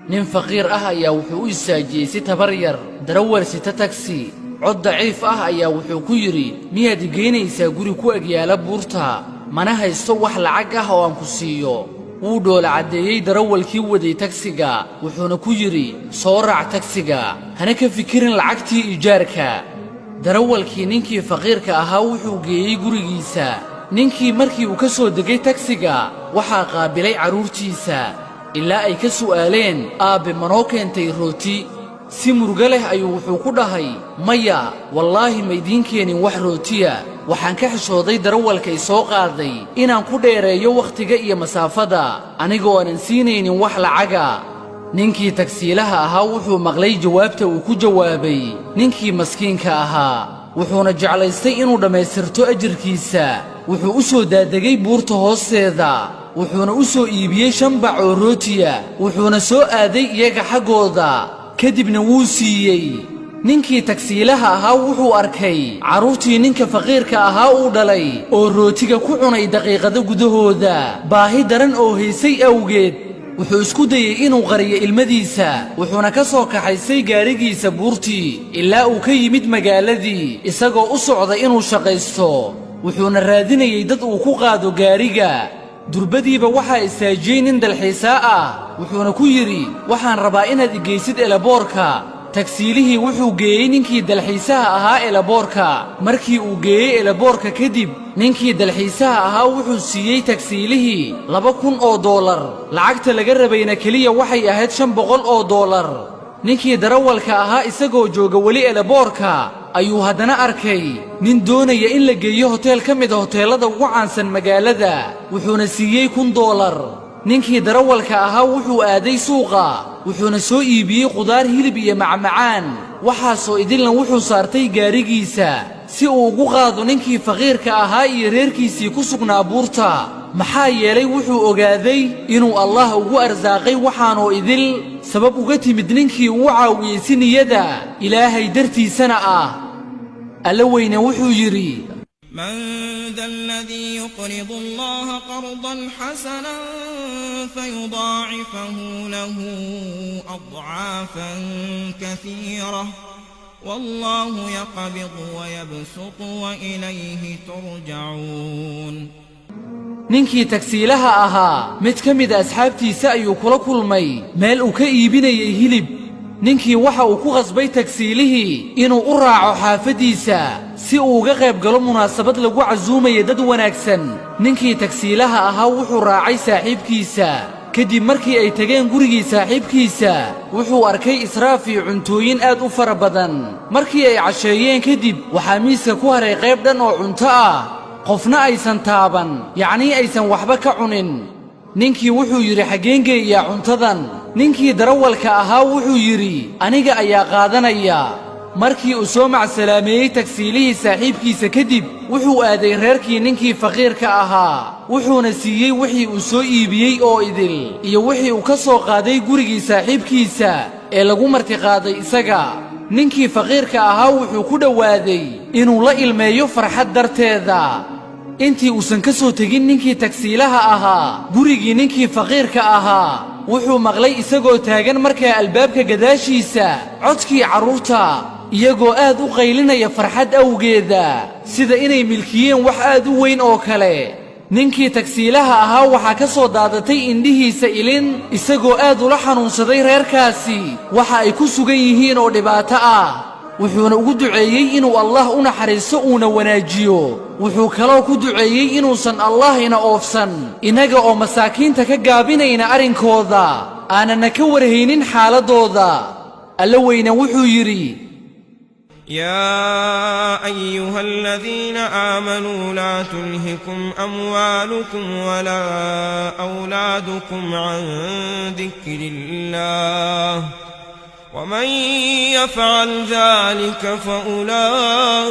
nin faqiir ah ayaa wuxuu u istaajiyey si tabar yar darawal sita taksi cod daciif ah ayaa wuxuu ku yidhi miyaad geynaysaa guri ku agyaala buurta mana haysto wax lacag ah oo aan ku siiyo wuu dhoola caddeeyey darawalkii waday tagsiga wuxuuna ku yidhi soo raac tagsiga hana ka fikirin lacagtii ijaarka darawalkii ninkii faqiirka ahaa wuxuu geeyey gurigiisa ninkii markii uu ka soo degay tagsiga waxaa qaabilay carruurtiisa ilaa ay ka su'aaleen aabbe manoo keentay rooti si murugo leh ayuu wuxuu ku dhahay maya wallaahi maydiin keenin wax rootiya waxaan ka xishooday darawalkay soo qaaday inaan ku dheereeyo wakhtiga iyo masaafada anigoo aanan siinaynin wax lacaga ninkii tagsiilaha ahaa wuxuu maqlay jawaabta uu ku jawaabay ninkii maskiinka ahaa wuxuuna jeclaystay inuu dhammaystirto ajirkiisa wuxuu u soo daadegay buurta hoosteeda wuxuuna u soo iibiyey 5 bac oo rootiya wuxuuna soo aaday iyaga xaggooda kadibna wuu siiyey ninkii tagsiilaha ahaa wuxuu arkay carruurtii ninka faqiirka ahaa uu dhalay oo rootiga ku cunay daqiiqado gudahooda baahi daran oo haysay awgeed wuxuu isku dayey inuu qariyo ilmadiisa wuxuuna ka soo kaxaysay gaarigiisa buurtii ilaa uu ka yimid magaaladii isagoo u socday inuu shaqaysto wuxuuna raadinayey dad uu ku qaado gaariga durbadiiba waxaa istaajiyey nin dalxiisaa ah wuxuuna ku yidhi waxaan rabaa inaad igeysid elaboorka tagsiilihii wuxuu geeyey ninkii dalxiisaha ahaa elaboorka markii uu geeyey elaboorka kadib ninkii dalxiisaha ahaa wuxuu siiyey tagsiilihii $2,000 oo lacagta laga rabayna keliya waxay ahayd $500 oo ninkii darawalka ahaa isagoo jooga weli elaboorka ayuu haddana arkay nin doonaya in la geeyo hoteel ka mid a hoteellada ugu caansan magaalada wuxuuna siiyey $1,000 ninkii darawalka ahaa wuxuu aaday suuqa wuxuuna soo iibiyey qudaar hilib iyo macmacaan waxaasoo idilna wuxuu saartay gaarigiisa si uu ugu qaado ninkii faqiirka ahaa iyo reerkiisii ku sugnaa buurta maxaa yeelay wuxuu ogaaday inuu allah ugu arsaaqay waxaanoo idil sabab uga timid ninkii uu caawiyey si niyada ilaahay dartiisana ah alla weyne wuxuu yidhi من ذا الذي يقرض الله قرضا حسنا فيضاعفه له أضعافا كثيرة والله يقبض ويبسط وإليه ترجعون ninkii tagsiilaha ahaa mid ka mid asxaabtiisa ayuu kula kulmay meel uu ka iibinayay hilib ninkii waxa uu ku qasbay tagsiilihii inuu u raaco xaafadiisa si uu uga qayb galo munaasabad lagu casuumayo dad wanaagsan ninkii tagsiilaha ahaa wuxuu raacay saaxiibkiisa kadib markii ay tageen gurigii saaxiibkiisa wuxuu arkay israaf iyo cuntooyin aad u fara badan markii ay casheeyeen kadib waxaa miiska ku haray qayb dhan oo cunto ah qofna aysan taaban yacnii aysan waxba ka cunin ninkii wuxuu yidhi xaggeen geeyaa cuntadan ninkii darawalka ahaa wuxuu yidhi aniga ayaa qaadanaya markii uu soo macsalaameeyey tagsiilihii saaxiibkiisa kadib wuxuu aaday reerkii ninkii faqiirka ahaa wuxuuna siiyey wixii uu soo iibiyey oo idil iyo wixii uu ka soo qaaday gurigii saaxiibkiisa ee lagu martiqaaday isaga ninkii faqiirka ahaa wuxuu ku dhowaaday inuu la ilmeeyo farxad darteeda intii uusan ka soo tegin ninkii tagsiilaha ahaa gurigii ninkii faqiirka ahaa wuxuu maqlay isagoo taagan markaa albaabka gadaashiisa codkii carruurta iyagoo aad u qaylinaya farxad awgeeda sida inay milkiyeen wax aad u weyn oo kale ninkii tagsiilaha ahaa waxaa ka soo daadatay indhihiisa ilin isagoo aad ula xanuunsaday reerkaasi waxa ay ku sugan yihiin oo dhibaato ah wuxuuna ugu duceeyey inuu allah u naxariisto uuna wanaajiyo wuxuu kaloo ku duceeyey inuusan allah ina oofsan inaga oo masaakiinta ka gaabinayna arrinkooda aanana ka warhaynin xaaladooda alla weyne wuxuu yidhi يا أيها الذين آمنوا لا تلهكم أموالكم ولا أولادكم عن ذكر الله ومن يفعل ذلك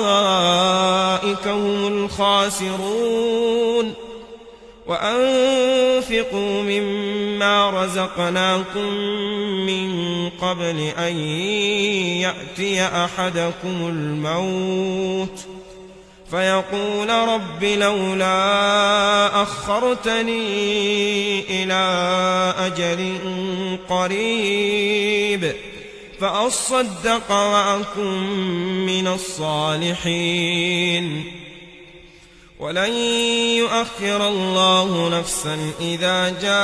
فأولئك هم الخاسرون وأنفقوا مما رزقناكم من قبل أن يأتي أحدكم الموت فيقول رب لولا أخرتني إلى أجل قريب فأصدق وأكن من الصالحين ولن يؤخر الله نفسا إذا جاء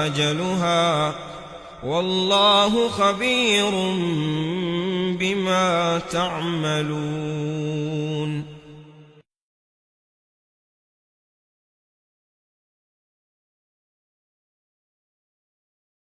أجلها والله خبير بما تعملون.